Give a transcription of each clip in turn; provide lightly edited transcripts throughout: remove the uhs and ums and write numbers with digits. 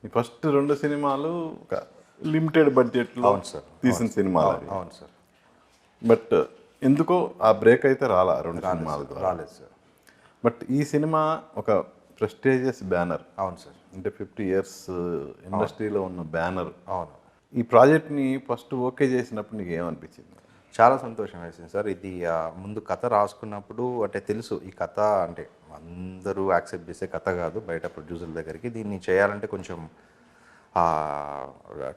ఈ ఫస్ట్ 2 సినిమాలు ఒక లిమిటెడ్ బడ్జెట్లో అవును సార్. తీసిన సినిమాలు అవి. అవును సార్. బట్ ఎందుకో ఆ బ్రేక్ అయితే రాలా 2 సినిమాల ద్వారా. రాలేదు సార్. బట్ ఈ సినిమా ఒక ప్రెస్టీజియస్ బ్యానర్, అవును సార్. అంటే 50 ఇయర్స్ ఇండస్ట్రీలో ఉన్న బ్యానర్. అవును. ఈ ప్రాజెక్ట్ని ఫస్ట్ ఓకే చేసినప్పుడు నీకు ఏమనిపించింది? చాలా సంతోషం వేసింది సార్. ఇది ముందు కథ రాసుకున్నప్పుడు అంటే తెలుసు ఈ కథ అంటే అందరూ యాక్సెప్ట్ చేసే కథ కాదు బయట ప్రొడ్యూసర్ల దగ్గరికి. దీన్ని చేయాలంటే కొంచెం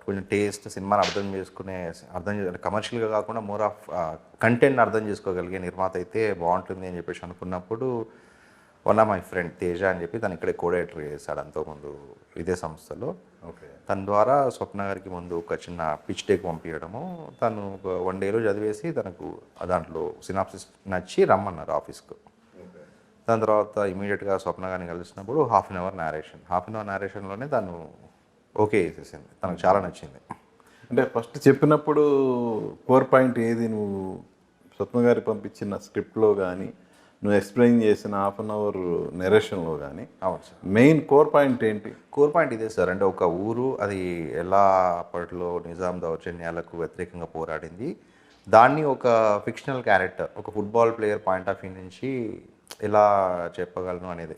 కొంచెం టేస్ట్ సినిమాని అర్థం అంటే కమర్షియల్గా కాకుండా మోర్ ఆఫ్ కంటెంట్ని అర్థం చేసుకోగలిగే నిర్మాత అయితే బాగుంటుంది అని చెప్పేసి అనుకున్నప్పుడు one of my friend Teja అని చెప్పి తను ఇక్కడే కోడైరెక్టర్ చేశాడు అంతకుముందు ఇదే సంస్థలో. ఓకే. తన ద్వారా స్వప్న గారికి ముందు ఒక చిన్న పిచ్ డెక్ పంపించడము, తను ఒక 1 డేలో చదివేసి తనకు దాంట్లో సినాప్సిస్ నచ్చి రమ్మన్నారు ఆఫీస్కు. దాని తర్వాత ఇమీడియట్గా స్వప్న గారిని కలిసినప్పుడు హాఫ్ అన్ అవర్ నేరేషన్లోనే తను ఓకే చేసేసింది. తనకు చాలా నచ్చింది. అంటే ఫస్ట్ చెప్పినప్పుడు కోర్ పాయింట్ ఏది? నువ్వు స్వప్న గారి పంపించిన స్క్రిప్ట్లో కానీ నువ్వు ఎక్స్ప్లెయిన్ చేసిన హాఫ్ అన్ అవర్ నెరేషన్లో కానీ అవును సార్. మెయిన్ కోర్ పాయింట్ ఏంటి? కోర్ పాయింట్ ఇదే సార్. అంటే ఒక ఊరు అది ఎలా అప్పట్లో నిజాం దౌర్జన్యాలకు వ్యతిరేకంగా పోరాడింది, దాన్ని ఒక ఫిక్షనల్ క్యారెక్టర్ ఒక football player point of view నుంచి ఎలా చెప్పగలను అనేది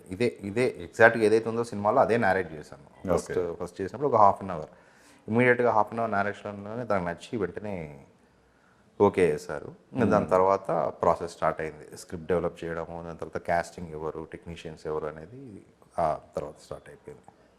ఇదే ఎగ్జాక్ట్గా ఏదైతే ఉందో సినిమాలో అదే నేరేట్ చేశాను. ఫస్ట్ చేసినప్పుడు ఒక హాఫ్ అన్ అవర్ ఇమీడియట్గా హాఫ్ అన్ అవర్ నేరేషన్లోనే దానికి నచ్చి వెంటనే ఓకే చేశారు. దాని తర్వాత ప్రాసెస్ స్టార్ట్ అయింది, స్క్రిప్ట్ డెవలప్ చేయడము, దాని తర్వాత కాస్టింగ్ ఎవరు, టెక్నీషియన్స్ ఎవరు అనేది ఆ తర్వాత స్టార్ట్ అయిపోయింది.